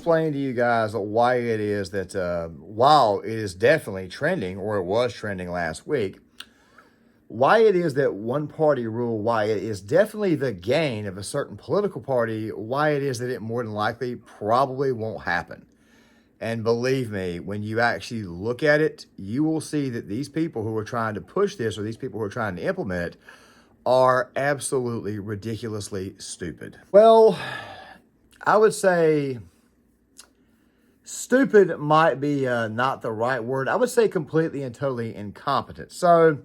explain to you guys why it is that while it is definitely trending, or it was trending last week, why it is that one party rule, why it is definitely the gain of a certain political party, why it is that it more than likely probably won't happen. And believe me, when you actually look at it, you will see that these people who are trying to push this, or these people who are trying to implement it, are absolutely ridiculously stupid. Well, I would say stupid might be not the right word. I would say completely and totally incompetent. So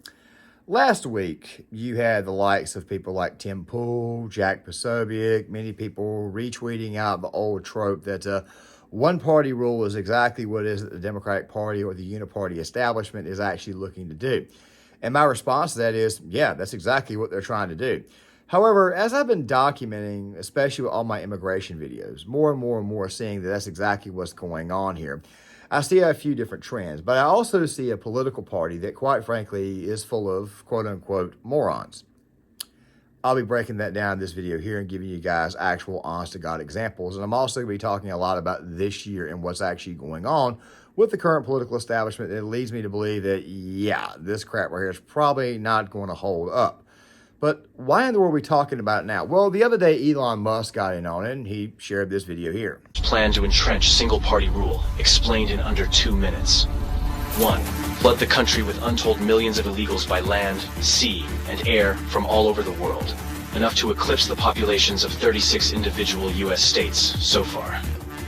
last week, you had the likes of people like Tim Pool, Jack Posobiec, many people retweeting out the old trope that one-party rule is exactly what it is that the Democratic Party or the uniparty establishment is actually looking to do. And my response to that is, yeah, that's exactly what they're trying to do. However, as I've been documenting, especially with all my immigration videos, more and more seeing that that's exactly what's going on here, I see a few different trends, but I also see a political party that, quite frankly, is full of quote-unquote morons. I'll be breaking that down in this video here and giving you guys actual honest-to-God examples, and I'm also going to be talking a lot about this year and what's actually going on with the current political establishment. It leads me to believe that, yeah, this crap right here is probably not going to hold up. But why in the world are we talking about it now? Well, the other day, Elon Musk got in on it, and he shared this video here. Plan to entrench single-party rule, explained in under 2 minutes. 1. Flood the country with untold millions of illegals by land, sea, and air from all over the world. Enough to eclipse the populations of 36 individual U.S. states so far.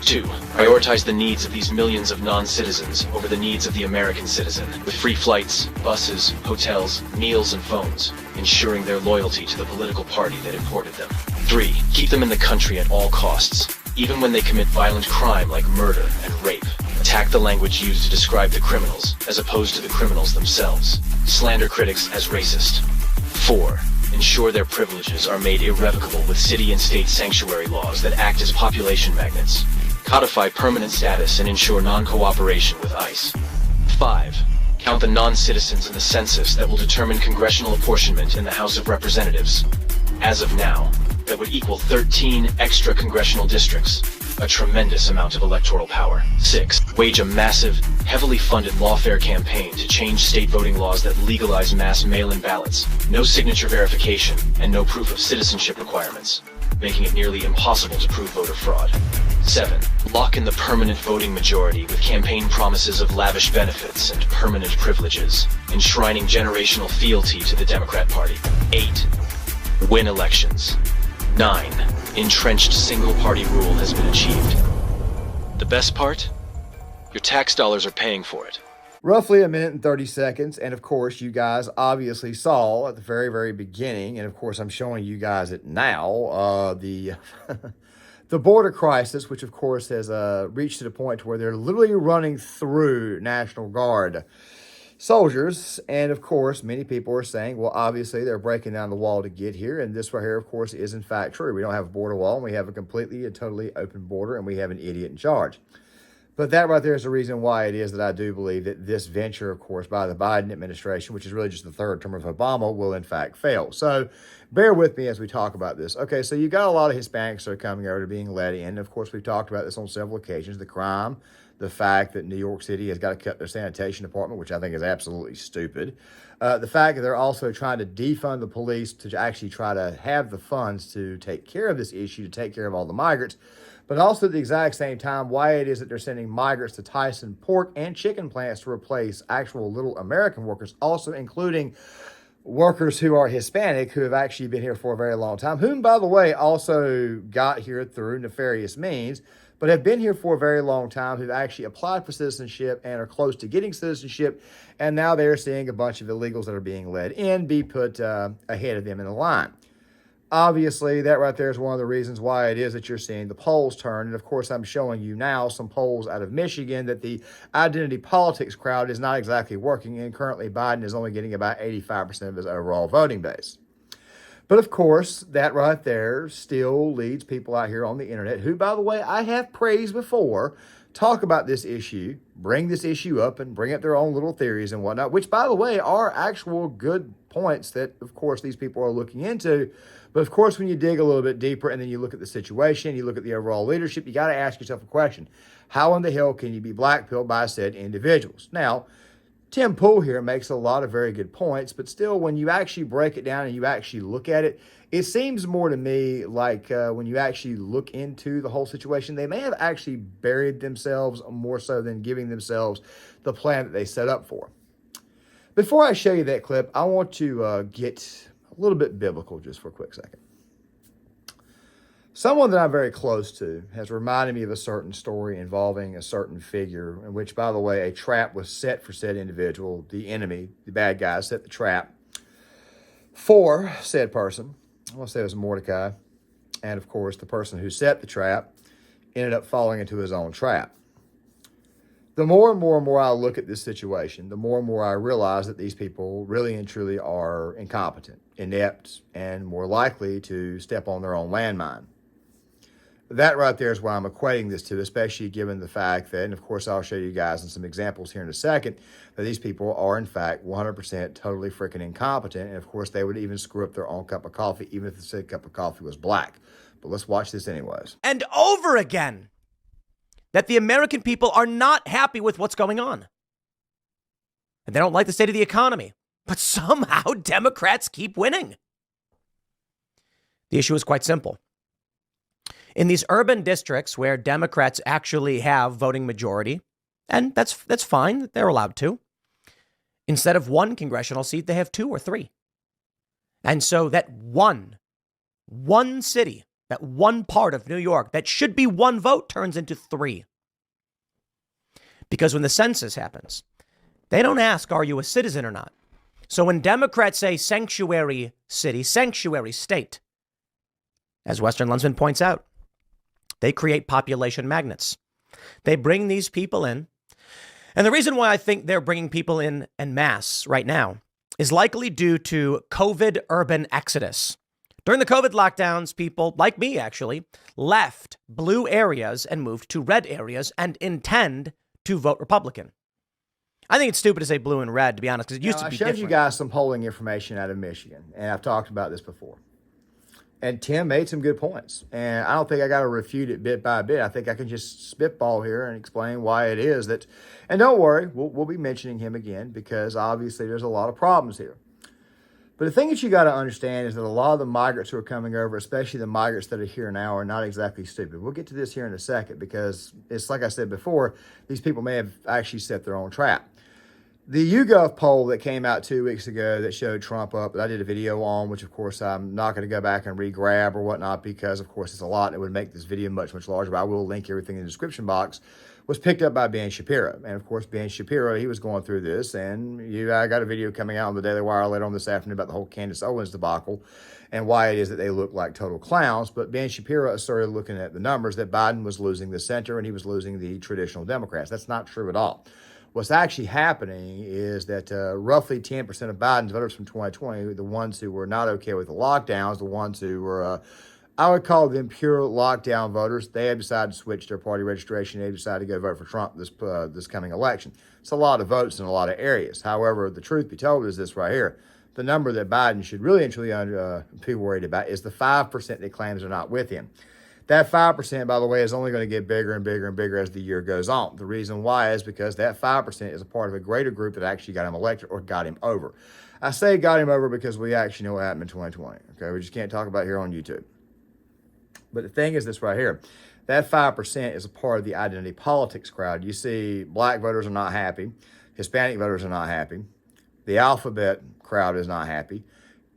2. Prioritize the needs of these millions of non-citizens over the needs of the American citizen, with free flights, buses, hotels, meals, and phones, ensuring their loyalty to the political party that imported them. 3. Keep them in the country at all costs, even when they commit violent crime like murder and rape. Attack the language used to describe the criminals, as opposed to the criminals themselves. Slander critics as racist. 4. Ensure their privileges are made irrevocable with city and state sanctuary laws that act as population magnets. Codify permanent status and ensure non-cooperation with ICE. 5. Count the non-citizens in the census that will determine congressional apportionment in the House of Representatives. As of now, that would equal 13 extra congressional districts, a tremendous amount of electoral power. 6. Wage a massive, heavily funded lawfare campaign to change state voting laws that legalize mass mail-in ballots, no signature verification, and no proof of citizenship requirements, making it nearly impossible to prove voter fraud. 7. Lock in the permanent voting majority with campaign promises of lavish benefits and permanent privileges, enshrining generational fealty to the Democrat Party. 8. Win elections. 9. Entrenched single-party rule has been achieved. The best part? Your tax dollars are paying for it. Roughly a minute and 30 seconds, and of course, you guys obviously saw at the very beginning, and of course, I'm showing you guys it now, the the border crisis, which of course has reached to the point where they're literally running through National Guard soldiers. And of course, many people are saying, well, obviously they're breaking down the wall to get here. And this right here, of course, is in fact true. We don't have a border wall, and we have a completely and totally open border, and we have an idiot in charge. But that right there is the reason why it is that I do believe that this venture, of course, by the Biden administration, which is really just the third term of Obama, will in fact fail. So bear with me as we talk about this. Okay, so you got a lot of Hispanics that are coming over to being let in. Of course, we've talked about this on several occasions, the crime, the fact that New York City has got to cut their sanitation department, which I think is absolutely stupid. The fact that they're also trying to defund the police to actually try to have the funds to take care of this issue, to take care of all the migrants. But also at the exact same time, why it is that they're sending migrants to Tyson pork and chicken plants to replace actual little American workers, also including workers who are Hispanic, who have actually been here for a very long time, whom, by the way, also got here through nefarious means, but have been here for a very long time, who've actually applied for citizenship and are close to getting citizenship, and now they're seeing a bunch of illegals that are being let in be put ahead of them in the line. Obviously, that right there is one of the reasons why it is that you're seeing the polls turn. And of course, I'm showing you now some polls out of Michigan that the identity politics crowd is not exactly working. And currently, Biden is only getting about 85% of his overall voting base. But of course, that right there still leads people out here on the internet, who, by the way, I have praised before, talk about this issue, bring this issue up and bring up their own little theories and whatnot, which, by the way, are actual good points that, of course, these people are looking into. But, of course, when you dig a little bit deeper and then you look at the situation, you look at the overall leadership, you got to ask yourself a question. How in the hell can you be blackpilled by said individuals? Now, Tim Pool here makes a lot of very good points, but still, when you actually break it down and you actually look at it, it seems more to me like when you actually look into the whole situation, they may have actually buried themselves more so than giving themselves the plan that they set up for. Before I show you that clip, I want to get a little bit biblical just for a quick second. Someone that I'm very close to has reminded me of a certain story involving a certain figure in which, by the way, a trap was set for said individual. The enemy, the bad guy, set the trap for said person. I want to say it was Mordecai. And, of course, the person who set the trap ended up falling into his own trap. The more and more I look at this situation, the more and more I realize that these people really and truly are incompetent, inept, and more likely to step on their own landmine. That right there is what I'm equating this to, especially given the fact that, and of course I'll show you guys in some examples here in a second, that these people are in fact 100% totally freaking incompetent. And of course they would even screw up their own cup of coffee, even if the said cup of coffee was black. But let's watch this anyways. And over again, that the American people are not happy with what's going on. And they don't like the state of the economy. But somehow Democrats keep winning. The issue is quite simple. In these urban districts where Democrats actually have voting majority, and that's fine, they're allowed to, instead of one congressional seat, they have 2 or 3. And so that one city, that one part of New York that should be 1 vote turns into 3. Because when the census happens, they don't ask, are you a citizen or not? So when Democrats say sanctuary city, sanctuary state, as Western Lensman points out, they create population magnets. They bring these people in. And the reason why I think they're bringing people in en masse right now is likely due to COVID urban exodus. During the COVID lockdowns, people like me actually left blue areas and moved to red areas and intend to vote Republican. I think it's stupid to say blue and red, to be honest, because it used to be different. I showed you guys some polling information out of Michigan, and I've talked about this before. And Tim made some good points. And I don't think I got to refute it bit by bit. I think I can just spitball here and explain why it is that, and don't worry, we'll be mentioning him again because obviously there's a lot of problems here. But the thing that you got to understand is that a lot of the migrants who are coming over, especially the migrants that are here now, are not exactly stupid. We'll get to this here in a second because it's like I said before, these people may have actually set their own trap. The YouGov poll that came out 2 weeks ago that showed Trump up, that I did a video on, which of course I'm not going to go back and re-grab or whatnot because of course it's a lot and it would make this video much larger, but I will link everything in the description box, was picked up by Ben Shapiro. And of course, Ben Shapiro, he was going through this, and I got a video coming out on the Daily Wire later on this afternoon about the whole Candace Owens debacle and why it is that they look like total clowns. But Ben Shapiro started looking at the numbers that Biden was losing the center and he was losing the traditional Democrats. That's not true at all. What's actually happening is that roughly 10% of Biden's voters from 2020, the ones who were not okay with the lockdowns, the ones who were, I would call them pure lockdown voters, they have decided to switch their party registration. They decided to go vote for Trump this coming election. It's a lot of votes in a lot of areas. However, the truth be told is this right here. The number that Biden should really and truly be worried about is the 5% that claims are not with him. That 5%, by the way, is only going to get bigger and bigger and bigger as the year goes on. The reason why is because that 5% is a part of a greater group that actually got him elected or got him over. I say got him over because we actually know what happened in 2020. Okay, we just can't talk about it here on YouTube. But the thing is this right here. That 5% is a part of the identity politics crowd. You see black voters are not happy. Hispanic voters are not happy. The alphabet crowd is not happy.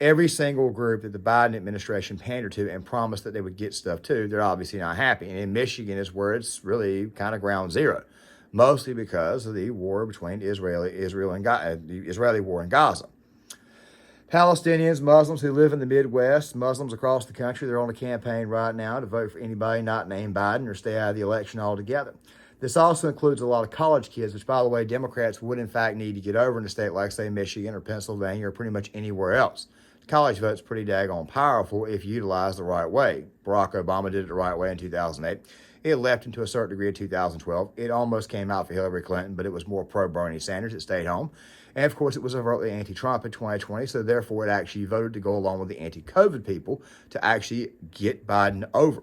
Every single group that the Biden administration pandered to and promised that they would get stuff to, they're obviously not happy. And in Michigan is where it's really kind of ground zero, mostly because of the war between Israel and the Israeli war in Gaza. Palestinians, Muslims who live in the Midwest, Muslims across the country, they're on a campaign right now to vote for anybody not named Biden or stay out of the election altogether. This also includes a lot of college kids, which, by the way, Democrats would in fact need to get over in a state like, say, Michigan or Pennsylvania or pretty much anywhere else. College vote's pretty daggone powerful if utilized the right way. Barack Obama did it the right way in 2008. It left into a certain degree in 2012. It almost came out for Hillary Clinton, but it was more pro-Bernie Sanders. It stayed home. And of course, it was overtly anti-Trump in 2020. So therefore, it actually voted to go along with the anti-COVID people to actually get Biden over.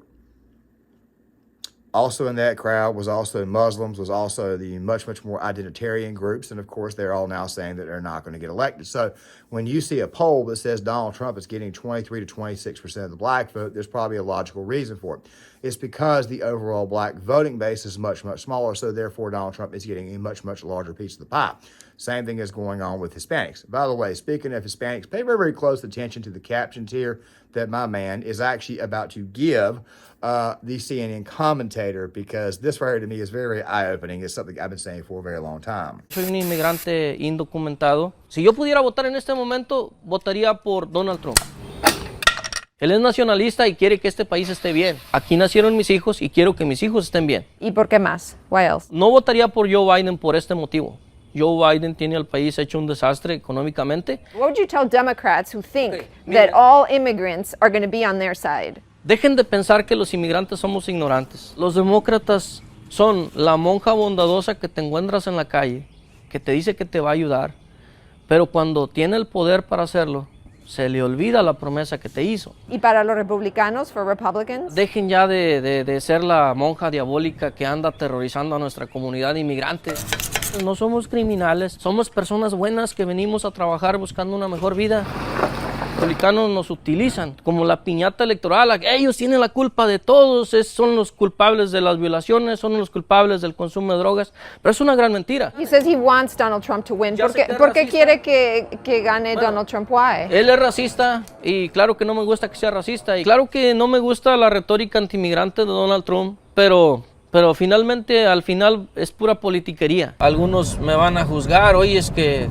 Also in that crowd was also Muslims, was also the much, much more identitarian groups. And of course, they're all now saying that they're not going to get elected. So when you see a poll that says Donald Trump is getting 23 to 26% of the black vote, there's probably a logical reason for it. It's because the overall black voting base is much, much smaller. So therefore, Donald Trump is getting a much, much larger piece of the pie. Same thing is going on with Hispanics. By the way, speaking of Hispanics, pay very, very close attention to the captions here that my man is actually about to give the CNN commentator, because this right here to me is very eye-opening. It's something I've been saying for a very long time. Soy un inmigrante indocumentado. Si yo pudiera votar en este momento, votaría por Donald Trump. Él es nacionalista y quiere que este país esté bien. Aquí nacieron mis hijos y quiero que mis hijos estén bien. ¿Y por qué más? Why else? No votaría por Joe Biden por este motivo. Joe Biden tiene al país hecho un desastre económicamente. What would you tell Democrats who think that all immigrants are going to be on their side? Dejen de pensar que los inmigrantes somos ignorantes. Los demócratas son la monja bondadosa que te encuentras en la calle, que te dice que te va a ayudar, pero cuando tiene el poder para hacerlo, se le olvida la promesa que te hizo. ¿Y para los republicanos, for Republicans? Dejen ya de ser la monja diabólica que anda aterrorizando a nuestra comunidad de inmigrantes. No somos criminales, somos personas buenas que venimos a trabajar buscando una mejor vida. Los republicanos nos utilizan como la piñata electoral. Ellos tienen la culpa de todos, son los culpables de las violaciones, son los culpables del consumo de drogas, pero es una gran mentira. He says he wants Donald Trump to win. ¿Por qué quiere que gane Donald Trump? Why? Él es racista y claro que no me gusta que sea racista y claro que no me gusta la retórica antimigrante de Donald Trump, pero finalmente, al final es pura politiquería. Algunos me van a juzgar, oye, es que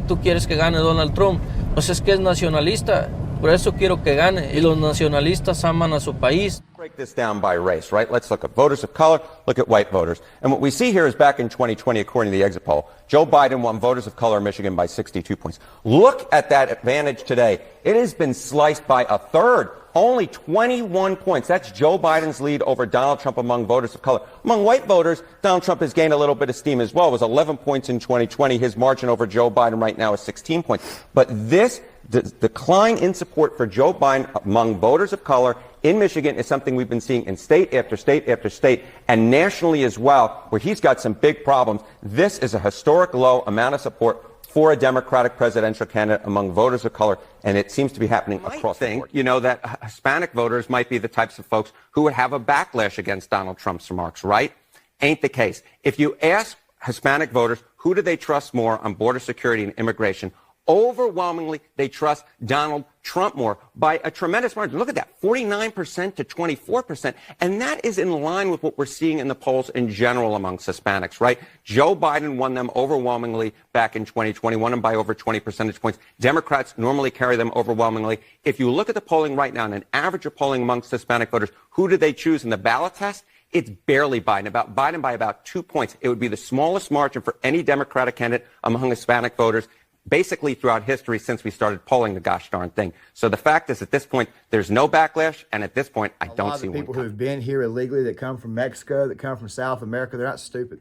tú quieres que gane Donald Trump. Pues es que es nacionalista, por eso quiero que gane. Y los nacionalistas aman a su país. Break this down by race, right? Let's look at voters of color, look at white voters. And what we see here is back in 2020, according to the exit poll, Joe Biden won voters of color in Michigan by 62 points. Look at that advantage today. It has been sliced by a third. Only 21 points. That's Joe Biden's lead over Donald Trump among voters of color. Among white voters, Donald Trump has gained a little bit of steam as well. It was 11 points in 2020. His margin over Joe Biden right now is 16 points. But this decline in support for Joe Biden among voters of color in Michigan is something we've been seeing in state after state after state and nationally as well, where he's got some big problems. This is a historic low amount of support for a Democratic presidential candidate among voters of color, and it seems to be happening across the board. You know, that Hispanic voters might be the types of folks who would have a backlash against Donald Trump's remarks, right? Ain't the case. If you ask Hispanic voters who do they trust more on border security and immigration, overwhelmingly, they trust Donald Trump more by a tremendous margin. Look at that, 49% to 24%. And that is in line with what we're seeing in the polls in general amongst Hispanics, right? Joe Biden won them overwhelmingly back in 2020, won them by over 20 percentage points. Democrats normally carry them overwhelmingly. If you look at the polling right now, and an average of polling amongst Hispanic voters, who do they choose in the ballot test? It's barely Biden by about 2 points. It would be the smallest margin for any Democratic candidate among Hispanic voters basically throughout history since we started polling the gosh darn thing. So the fact is, at this point, there's no backlash, and at this point, I don't see one. A lot of the people who have been here illegally, that come from Mexico, that come from South America, they're not stupid.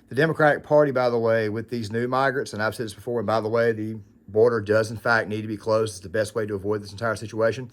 The Democratic Party, by the way, with these new migrants, and I've said this before, and by the way, the border does, in fact, need to be closed. It's the best way to avoid this entire situation.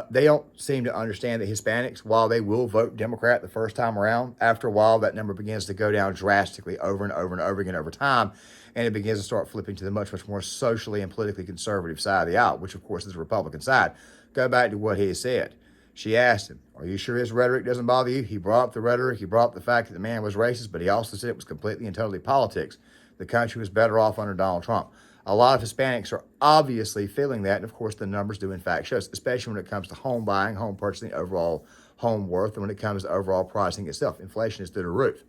They don't seem to understand that Hispanics, while they will vote Democrat the first time around, after a while, that number begins to go down drastically over and over and over again over time, and it begins to start flipping to the much, much more socially and politically conservative side of the aisle, which, of course, is the Republican side. Go back to what he said. She asked him, are you sure his rhetoric doesn't bother you? He brought up the rhetoric. He brought up the fact that the man was racist, but he also said it was completely and totally politics. The country was better off under Donald Trump. A lot of Hispanics are obviously feeling that, and of course the numbers do in fact show, especially when it comes to home buying, home purchasing, overall home worth, and when it comes to overall pricing itself. Inflation is through the roof.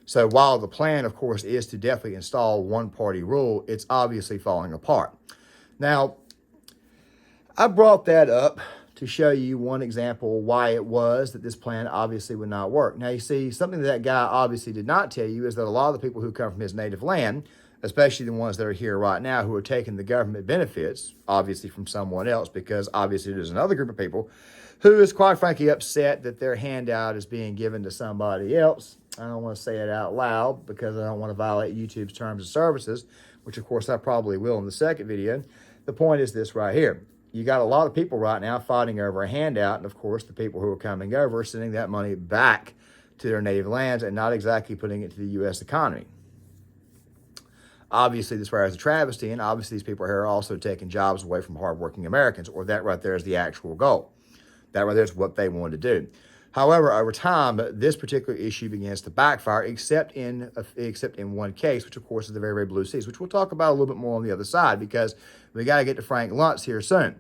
So while the plan, of course, is to definitely install one-party rule, it's obviously falling apart. Now, I brought that up to show you one example why it was that this plan obviously would not work. Now, you see, something that guy obviously did not tell you is that a lot of the people who come from his native land especially the ones that are here right now who are taking the government benefits, obviously from someone else, because obviously there's another group of people who is quite frankly upset that their handout is being given to somebody else. I don't want to say it out loud because I don't want to violate YouTube's terms of services, which of course I probably will in the second video. The point is this right here. You got a lot of people right now fighting over a handout, and of course the people who are coming over are sending that money back to their native lands and not exactly putting it to the U.S. economy. Obviously, this right is a travesty, and obviously these people here are also taking jobs away from hardworking Americans, or that right there is the actual goal. That right there is what they want to do. However, over time, this particular issue begins to backfire, except in one case, which of course is the very, very blue seas, which we'll talk about a little bit more on the other side because we got to get to Frank Luntz here soon.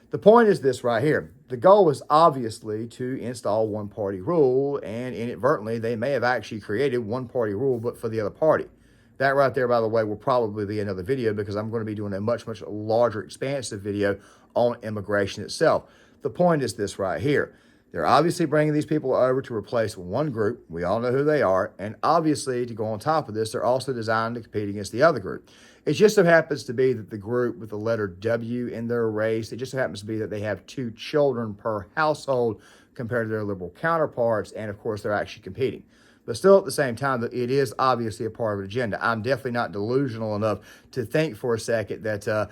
The point is this right here. The goal is obviously to install one-party rule, and inadvertently, they may have actually created one-party rule, but for the other party. That right there, by the way, will probably be another video because I'm going to be doing a much, much larger, expansive video on immigration itself. The point is this right here. They're obviously bringing these people over to replace one group. We all know who they are. And obviously, to go on top of this, they're also designed to compete against the other group. It just so happens to be that the group with the letter W in their race, it just so happens to be that they have 2 children per household compared to their liberal counterparts. And of course, they're actually competing. But still, at the same time, it is obviously a part of an agenda. I'm definitely not delusional enough to think for a second that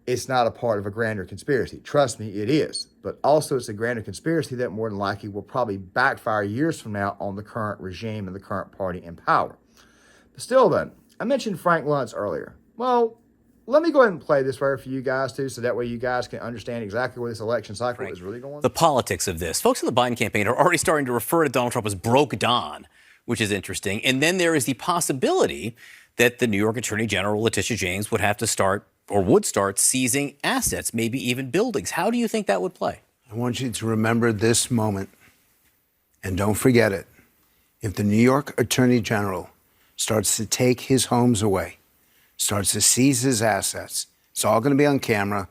it's not a part of a grander conspiracy. Trust me, it is. But also, it's a grander conspiracy that more than likely will probably backfire years from now on the current regime and the current party in power. But still, then, I mentioned Frank Luntz earlier. Well, let me go ahead and play this right for you guys, too, so that way you guys can understand exactly where this election cycle is really going. The politics of this. Folks in the Biden campaign are already starting to refer to Donald Trump as broke Don, which is interesting. And then there is the possibility that the New York Attorney General, Letitia James, would have to start or would start seizing assets, maybe even buildings. How do you think that would play? I want you to remember this moment, and don't forget it. If the New York Attorney General starts to take his homes away, starts to seize his assets, it's all going to be on camera.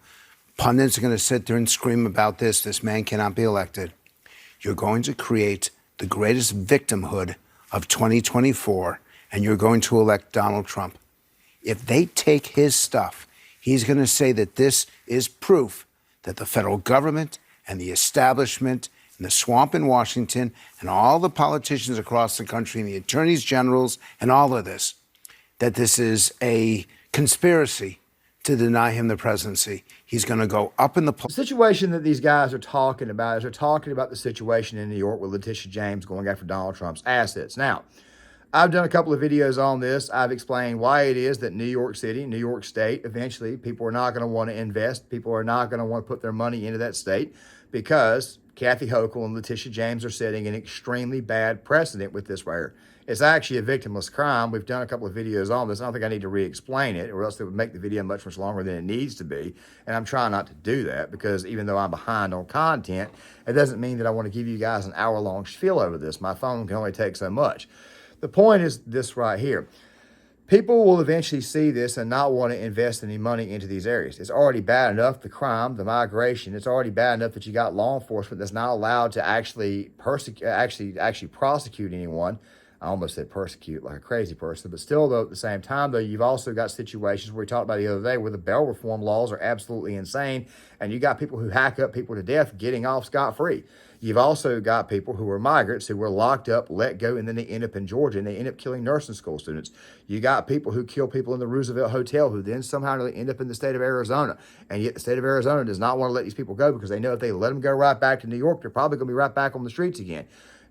Pundits are going to sit there and scream about this. This man cannot be elected. You're going to create the greatest victimhood of 2024, and you're going to elect Donald Trump. If they take his stuff, he's going to say that this is proof that the federal government and the establishment and the swamp in Washington and all the politicians across the country and the attorneys generals and all of this, that this is a conspiracy to deny him the presidency. He's going to go up in the The situation that these guys are talking about is they're talking about the situation in New York with Letitia James going after Donald Trump's assets. Now, I've done a couple of videos on this. I've explained why it is that New York City, New York State, eventually people are not going to want to invest. People are not going to want to put their money into that state because Kathy Hochul and Letitia James are setting an extremely bad precedent with this right here. It's actually a victimless crime. We've done a couple of videos on this. I don't think I need to re-explain it, or else it would make the video much, much longer than it needs to be. And I'm trying not to do that because even though I'm behind on content, it doesn't mean that I want to give you guys an hour-long spiel over this. My phone can only take so much. The point is this right here. People will eventually see this and not want to invest any money into these areas. It's already bad enough, the crime, the migration. It's already bad enough that you got law enforcement that's not allowed to actually prosecute anyone. I almost said persecute like a crazy person, but still, though, at the same time, though, you've also got situations where we talked about the other day where the bail reform laws are absolutely insane, and you got people who hack up people to death getting off scot-free. You've also got people who are migrants who were locked up, let go, and then they end up in Georgia, and they end up killing nursing school students. You got people who kill people in the Roosevelt Hotel who then somehow end up in the state of Arizona, and yet the state of Arizona does not want to let these people go because they know if they let them go right back to New York, they're probably going to be right back on the streets again.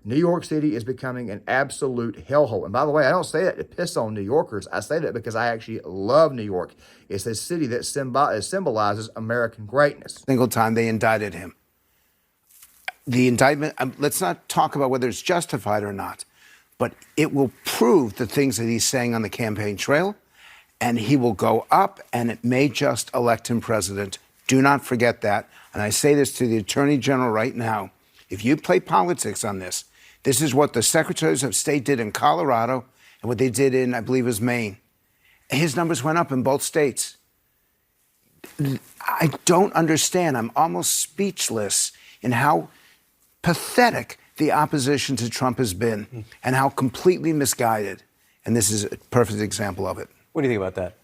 New York City is becoming an absolute hellhole. And by the way, I don't say that to piss on New Yorkers. I say that because I actually love New York. It's a city that symbolizes American greatness. Single time they indicted him. The indictment, let's not talk about whether it's justified or not, but it will prove the things that he's saying on the campaign trail, and he will go up, and it may just elect him president. Do not forget that. And I say this to the Attorney General right now. If you play politics on this, this is what the secretaries of state did in Colorado and what they did in, I believe it was Maine. His numbers went up in both states. I don't understand. I'm almost speechless in how pathetic the opposition to Trump has been and how completely misguided. And this is a perfect example of it. What do you think about that?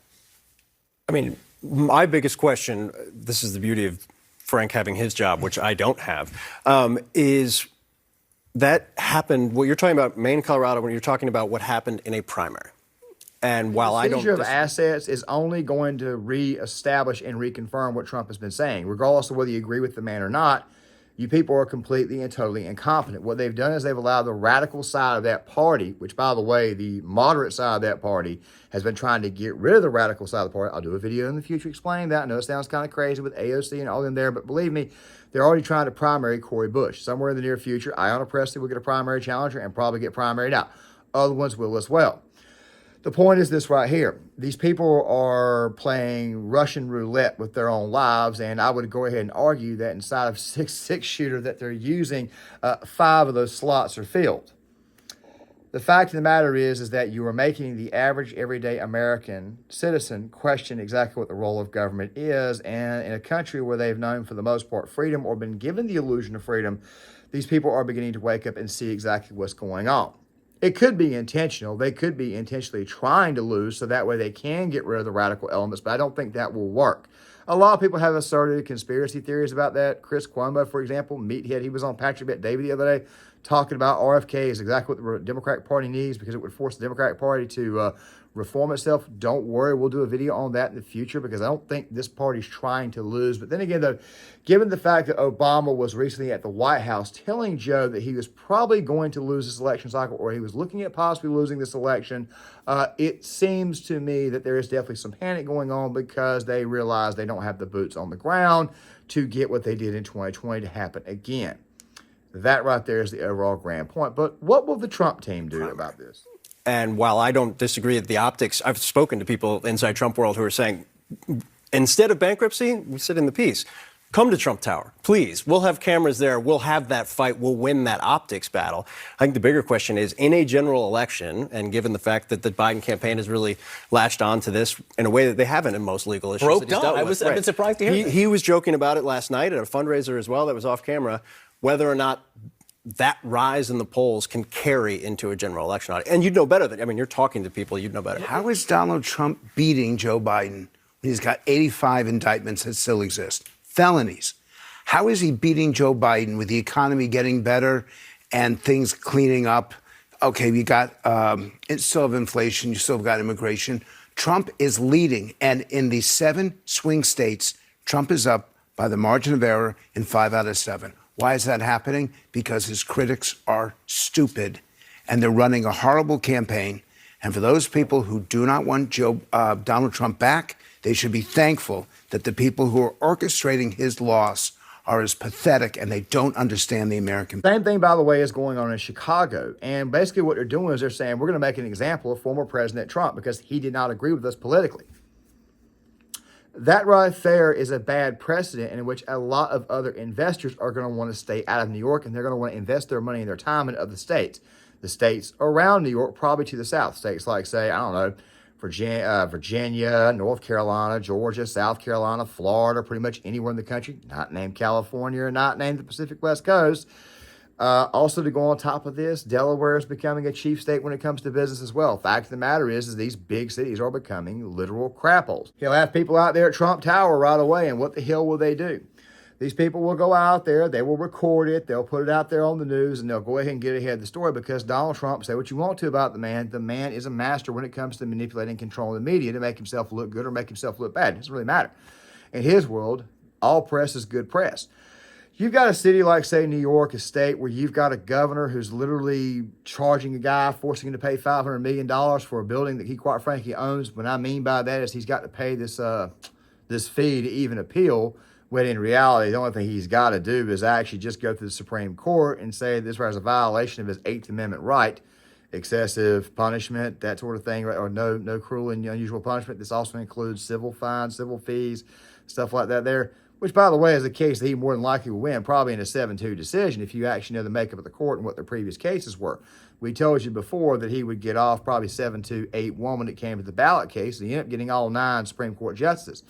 I mean, my biggest question, this is the beauty of Frank having his job, which I don't have, is that happened, what you're talking about, Maine, Colorado, when you're talking about what happened in a primary. And while I don't... Seizure of assets is only going to reestablish and reconfirm what Trump has been saying. Regardless of whether you agree with the man or not, you people are completely and totally incompetent. What they've done is they've allowed the radical side of that party, which, by the way, the moderate side of that party has been trying to get rid of the radical side of the party. I'll do a video in the future explaining that. I know it sounds kind of crazy with AOC and all in there, but believe me, they're already trying to primary Cori Bush. Somewhere in the near future, Ayanna Pressley will get a primary challenger and probably get primaried out. Other ones will as well. The point is this right here. These people are playing Russian roulette with their own lives, and I would go ahead and argue that inside of 6 shooter that they're using, 5 of those slots are filled. The fact of the matter is that you are making the average everyday American citizen question exactly what the role of government is, and in a country where they've known for the most part freedom or been given the illusion of freedom, these people are beginning to wake up and see exactly what's going on. It could be intentional. They could be intentionally trying to lose so that way they can get rid of the radical elements, but I don't think that will work. A lot of people have asserted conspiracy theories about that. Chris Cuomo, for example, meathead, he was on Patrick Bet-David the other day talking about RFK is exactly what the Democratic Party needs because it would force the Democratic Party to reform itself. Don't worry, we'll do a video on that in the future because I don't think this party's trying to lose. But then again, though, given the fact that Obama was recently at the White House telling Joe that he was probably going to lose this election cycle or he was looking at possibly losing this election, it seems to me that there is definitely some panic going on because they realize they don't have the boots on the ground to get what they did in 2020 to happen again. That right there is the overall grand point. But what will the Trump team do about this? And while I don't disagree with the optics, I've spoken to people inside Trump world who are saying, instead of bankruptcy, we sit in the peace. Come to Trump Tower, please. We'll have cameras there. We'll have that fight. We'll win that optics battle. I think the bigger question is, in a general election, and given the fact that the Biden campaign has really latched on to this in a way that they haven't in most legal issues. Broke down. I've been surprised to hear that. He was joking about it last night at a fundraiser as well that was off camera, whether or not that rise in the polls can carry into a general election. And you'd know better than, I mean, you're talking to people, you'd know better. How is Donald Trump beating Joe Biden when he's got 85 indictments that still exist? Felonies. How is he beating Joe Biden with the economy getting better and things cleaning up? Okay, you got, it's still have inflation, you still have got immigration. Trump is leading, and in the 7 swing states, Trump is up by the margin of error in 5 out of 7. Why is that happening? Because his critics are stupid, and they're running a horrible campaign. And for those people who do not want Donald Trump back, they should be thankful that the people who are orchestrating his loss are as pathetic and they don't understand the American. Same thing, by the way, is going on in Chicago. And basically what they're doing is they're saying, we're going to make an example of former President Trump because he did not agree with us politically. That right there is a bad precedent in which a lot of other investors are going to want to stay out of New York and they're going to want to invest their money and their time in other states. The states around New York, probably to the south. States like, say, I don't know, Virginia, North Carolina, Georgia, South Carolina, Florida, pretty much anywhere in the country, not named California or not named the Pacific West Coast. Also, to go on top of this, Delaware is becoming a chief state when it comes to business as well. Fact of the matter is these big cities are becoming literal crap holes. He'll have people out there at Trump Tower right away, and what the hell will they do? These people will go out there, they will record it, they'll put it out there on the news, and they'll go ahead and get ahead of the story because Donald Trump, say what you want to about the man is a master when it comes to manipulating and controlling the media to make himself look good or make himself look bad. It doesn't really matter. In his world, all press is good press. You've got a city like, say, New York, a state where you've got a governor who's literally charging a guy, forcing him to pay $500 million for a building that he, quite frankly, owns. What I mean by that is he's got to pay this fee to even appeal, when in reality, the only thing he's got to do is actually just go to the Supreme Court and say this was a violation of his 8th Amendment right, excessive punishment, that sort of thing, or no cruel and unusual punishment. This also includes civil fines, civil fees, stuff like that there. Which, by the way, is a case that he more than likely will win, probably in a 7-2 decision if you actually know the makeup of the court and what their previous cases were. We told you before that he would get off probably 7-2, 8-1 when it came to the ballot case, and he ended up getting all 9 Supreme Court justices.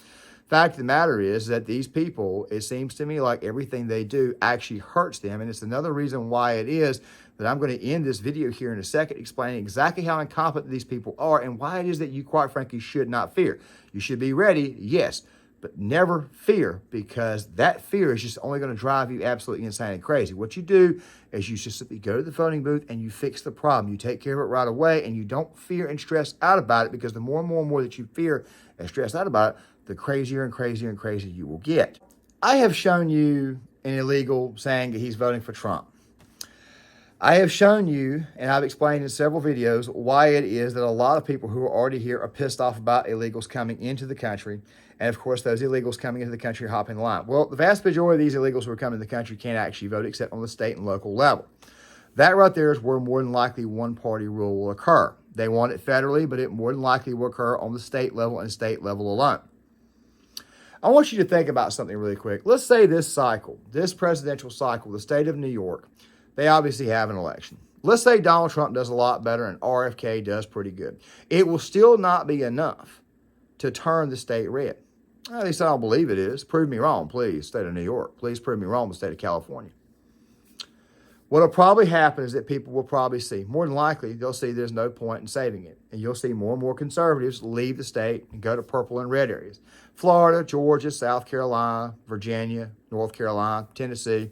Fact of the matter is that these people, it seems to me like everything they do actually hurts them, and it's another reason why it is But I'm going to end this video here in a second explaining exactly how incompetent these people are and why it is that you, quite frankly, should not fear. You should be ready, yes, but never fear, because that fear is just only going to drive you absolutely insane and crazy. What you do is you just simply go to the voting booth and you fix the problem. You take care of it right away, and you don't fear and stress out about it, because the more and more and more that you fear and stress out about it, the crazier and crazier and crazier you will get. I have shown you an illegal saying that he's voting for Trump. I have shown you, and I've explained in several videos, why it is that a lot of people who are already here are pissed off about illegals coming into the country. And of course, those illegals coming into the country are hopping the line. Well, the vast majority of these illegals who are coming to the country can't actually vote except on the state and local level. That right there is where more than likely one-party rule will occur. They want it federally, but it more than likely will occur on the state level and state level alone. I want you to think about something really quick. Let's say this cycle, this presidential cycle, the state of New York, they obviously have an election. Let's say Donald Trump does a lot better and RFK does pretty good. It will still not be enough to turn the state red. At least I don't believe it is. Prove me wrong, please, state of New York. Please prove me wrong, the state of California. What will probably happen is that people will probably see, more than likely, they'll see there's no point in saving it. And you'll see more and more conservatives leave the state and go to purple and red areas. Florida, Georgia, South Carolina, Virginia, North Carolina, Tennessee,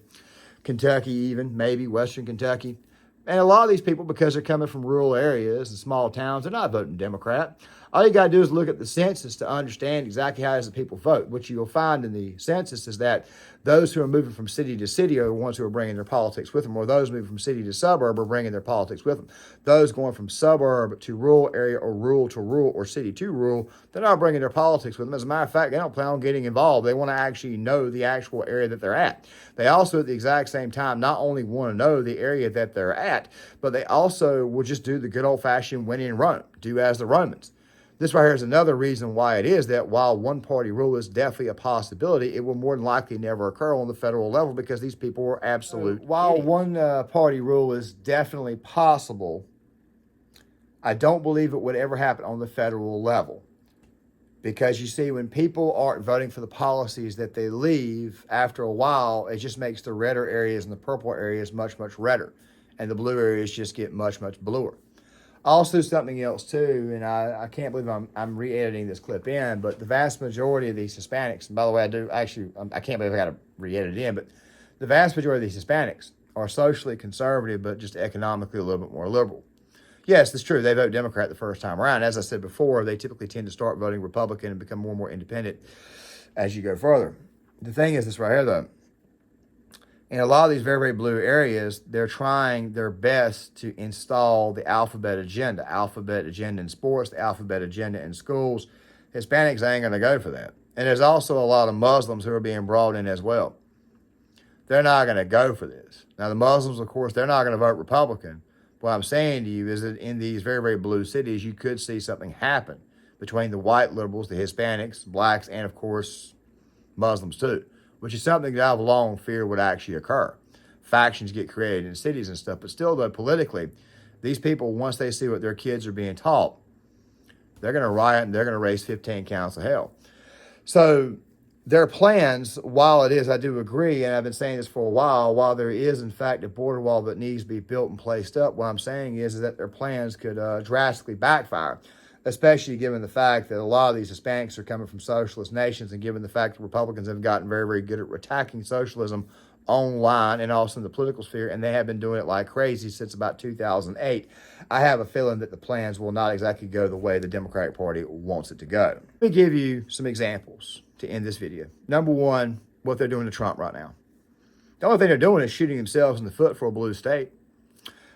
Kentucky even, maybe Western Kentucky. And a lot of these people, because they're coming from rural areas and small towns, they're not voting Democrat. All you got to do is look at the census to understand exactly how the people vote. What you'll find in the census is that those who are moving from city to city are the ones who are bringing their politics with them, or those moving from city to suburb are bringing their politics with them. Those going from suburb to rural area, or rural to rural, or city to rural, they're not bringing their politics with them. As a matter of fact, they don't plan on getting involved. They want to actually know the actual area that they're at. They also, at the exact same time, not only want to know the area that they're at, but they also will just do the good old-fashioned when in Rome, do as the Romans. This right here is another reason why it is that while one-party rule is definitely a possibility, it will more than likely never occur on the federal level, because these people are absolute. While one-party rule is definitely possible, I don't believe it would ever happen on the federal level. Because you see, when people aren't voting for the policies that they leave, after a while, it just makes the redder areas and the purple areas much, much redder. And the blue areas just get much, much bluer. Also, something else too, and I can't believe I'm re-editing this clip in, but the vast majority of these Hispanics, and by the way, I can't believe I got to re-edit it in, but the vast majority of these Hispanics are socially conservative, but just economically a little bit more liberal. Yes, it's true. They vote Democrat the first time around. As I said before, they typically tend to start voting Republican and become more and more independent as you go further. The thing is this right here, though. In a lot of these very, very blue areas, they're trying their best to install the alphabet agenda in sports, the alphabet agenda in schools. Hispanics ain't going to go for that. And there's also a lot of Muslims who are being brought in as well. They're not going to go for this. Now, the Muslims, of course, they're not going to vote Republican. What I'm saying to you is that in these very, very blue cities, you could see something happen between the white liberals, the Hispanics, blacks, and, of course, Muslims too, which is something that I've long feared would actually occur. Factions get created in cities and stuff, but still, though, politically, these people, once they see what their kids are being taught, they're going to riot and they're going to raise 15 counts of hell. So their plans, while it is, I do agree, and I've been saying this for a while there is, in fact, a border wall that needs to be built and placed up, what I'm saying is that their plans could drastically backfire, especially given the fact that a lot of these Hispanics are coming from socialist nations, and given the fact that Republicans have gotten very, very good at attacking socialism online and also in the political sphere, and they have been doing it like crazy since about 2008. I have a feeling that the plans will not exactly go the way the Democratic Party wants it to go. Let me give you some examples to end this video. Number one, what they're doing to Trump right now. The only thing they're doing is shooting themselves in the foot for a blue state.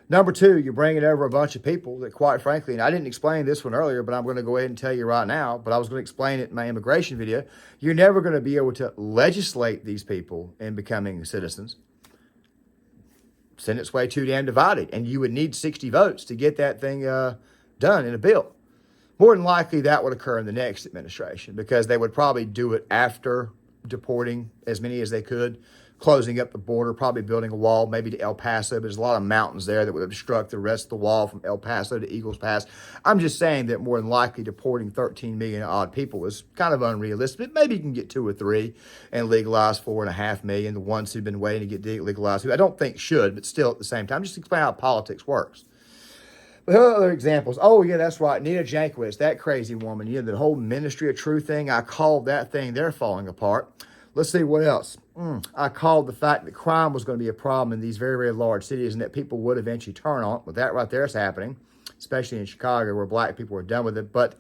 Number two, you're bringing over a bunch of people that, quite frankly, and I didn't explain this one earlier, but I'm going to go ahead and tell you right now, but I was going to explain it in my immigration video. You're never going to be able to legislate these people in becoming citizens. Senate's way too damn divided, and you would need 60 votes to get that thing done in a bill. More than likely, that would occur in the next administration, because they would probably do it after deporting as many as they could, closing up the border, probably building a wall, maybe to El Paso. But there's a lot of mountains there that would obstruct the rest of the wall from El Paso to Eagles Pass. I'm just saying that more than likely deporting 13 million odd people is kind of unrealistic. But maybe you can get 2 or 3 and legalize 4.5 million, the ones who've been waiting to get legalized, who I don't think should, but still at the same time, just explain how politics works. But here are other examples. Oh, yeah, that's right. Nita Jankowicz, that crazy woman. You know, the whole Ministry of Truth thing, I called that thing. They're falling apart. Let's see what else. I called the fact that crime was going to be a problem in these very, very large cities and that people would eventually turn on it. Well, that right there is happening, especially in Chicago where black people are done with it. But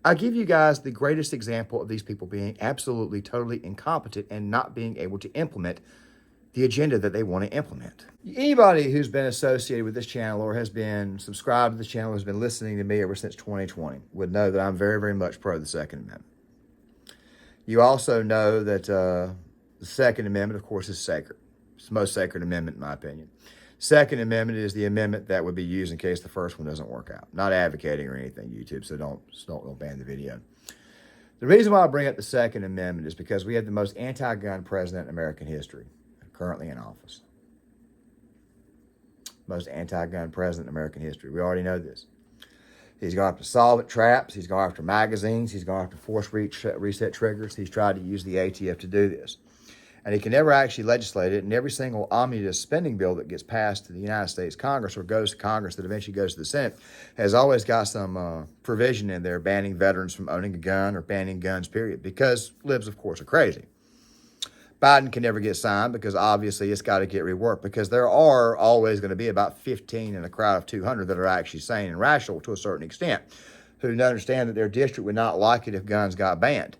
I give you guys the greatest example of these people being absolutely, totally incompetent and not being able to implement the agenda that they want to implement. Anybody who's been associated with this channel or has been subscribed to the channel, has been listening to me ever since 2020, would know that I'm very, very much pro the Second Amendment. You also know that the Second Amendment, of course, is sacred. It's the most sacred amendment, in my opinion. Second Amendment is the amendment that would be used in case the first one doesn't work out. Not advocating or anything, YouTube, so don't ban the video. The reason why I bring up the Second Amendment is because we have the most anti-gun president in American history, currently in office. Most anti-gun president in American history. We already know this. He's gone after solvent traps. He's gone after magazines. He's gone after force reset triggers. He's tried to use the ATF to do this. And he can never actually legislate it. And every single omnibus spending bill that gets passed to the United States Congress or goes to Congress that eventually goes to the Senate has always got some provision in there banning veterans from owning a gun or banning guns, period. Because libs, of course, are crazy. Biden can never get signed because obviously it's got to get reworked because there are always going to be about 15 in a crowd of 200 that are actually sane and rational to a certain extent who understand that their district would not like it if guns got banned.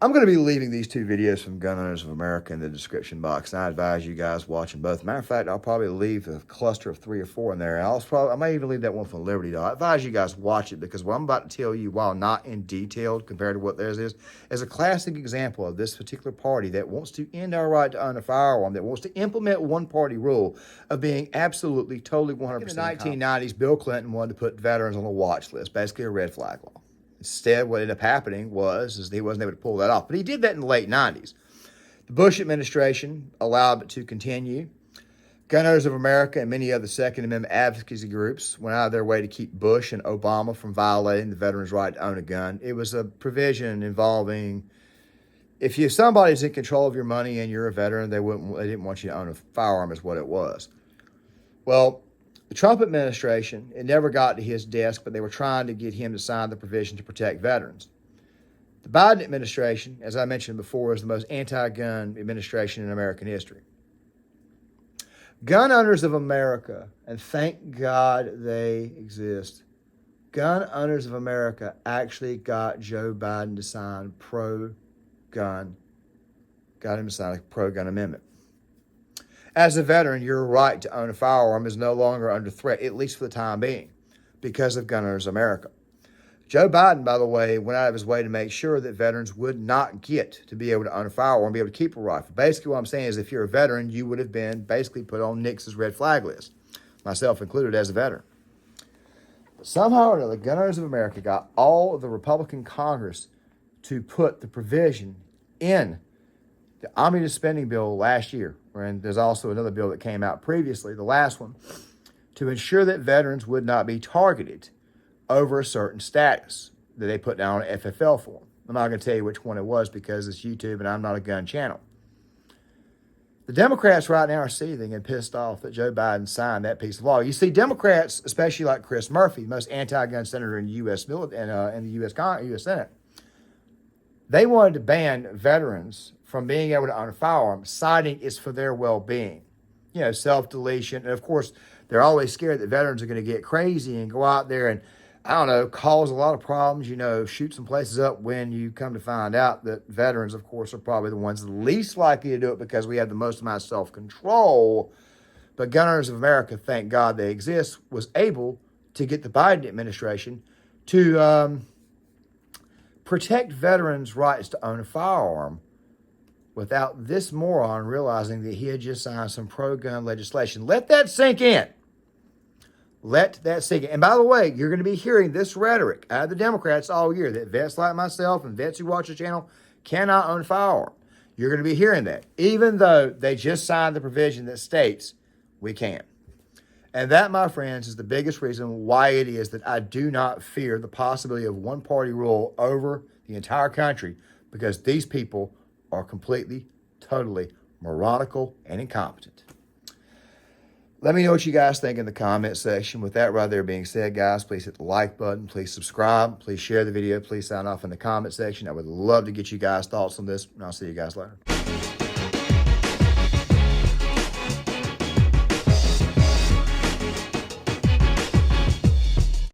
I'm going to be leaving these 2 videos from Gun Owners of America in the description box, and I advise you guys watching both. Matter of fact, I'll probably leave a cluster of 3 or 4 in there. I may even leave that one from Liberty Dog. I advise you guys watch it because what I'm about to tell you, while not in detail compared to what theirs is a classic example of this particular party that wants to end our right to own a firearm, that wants to implement one-party rule of being absolutely, totally 100%. In the 1990s, Bill Clinton wanted to put veterans on a watch list, basically a red flag law. Instead, what ended up happening was he wasn't able to pull that off. But he did that in the late 90s. The Bush administration allowed it to continue. Gun Owners of America and many other Second Amendment advocacy groups went out of their way to keep Bush and Obama from violating the veterans' right to own a gun. It was a provision involving if somebody's in control of your money and you're a veteran, they didn't want you to own a firearm is what it was. Well, the Trump administration, it never got to his desk, but they were trying to get him to sign the provision to protect veterans. The Biden administration, as I mentioned before, is the most anti-gun administration in American history. Gun Owners of America, and thank God they exist, Gun Owners of America actually got Joe Biden to sign got him to sign a pro-gun amendment. As a veteran, your right to own a firearm is no longer under threat, at least for the time being, because of Gun Owners America. Joe Biden, by the way, went out of his way to make sure that veterans would not get to be able to own a firearm, be able to keep a rifle. Basically, what I'm saying is if you're a veteran, you would have been basically put on Nix's red flag list, myself included as a veteran. But somehow or another, Gun Owners of America got all of the Republican Congress to put the provision in the omnibus spending bill last year, and there's also another bill that came out previously, the last one, to ensure that veterans would not be targeted over a certain status that they put down on an FFL form. I'm not going to tell you which one it was because it's YouTube and I'm not a gun channel. The Democrats right now are seething and pissed off that Joe Biden signed that piece of law. You see, Democrats, especially like Chris Murphy, the most anti-gun senator in the U.S. in the U.S. Senate, they wanted to ban veterans from being able to own a firearm, citing it's for their well-being. You know, self-deletion. And, of course, they're always scared that veterans are going to get crazy and go out there and, I don't know, cause a lot of problems, shoot some places up when you come to find out that veterans, of course, are probably the ones least likely to do it because we have the most amount of self-control. But Gun Owners of America, thank God they exist, was able to get the Biden administration to protect veterans' rights to own a firearm without this moron realizing that he had just signed some pro-gun legislation. Let that sink in. Let that sink in. And by the way, you're going to be hearing this rhetoric out of the Democrats all year that vets like myself and vets who watch the channel cannot own a firearm. You're going to be hearing that, even though they just signed the provision that states we can't. And that, my friends, is the biggest reason why it is that I do not fear the possibility of one-party rule over the entire country, because these people are completely, totally moronical and incompetent. Let me know what you guys think in the comment section. With that right there being said, guys, please hit the like button. Please subscribe. Please share the video. Please sign off in the comment section. I would love to get you guys' thoughts on this, and I'll see you guys later.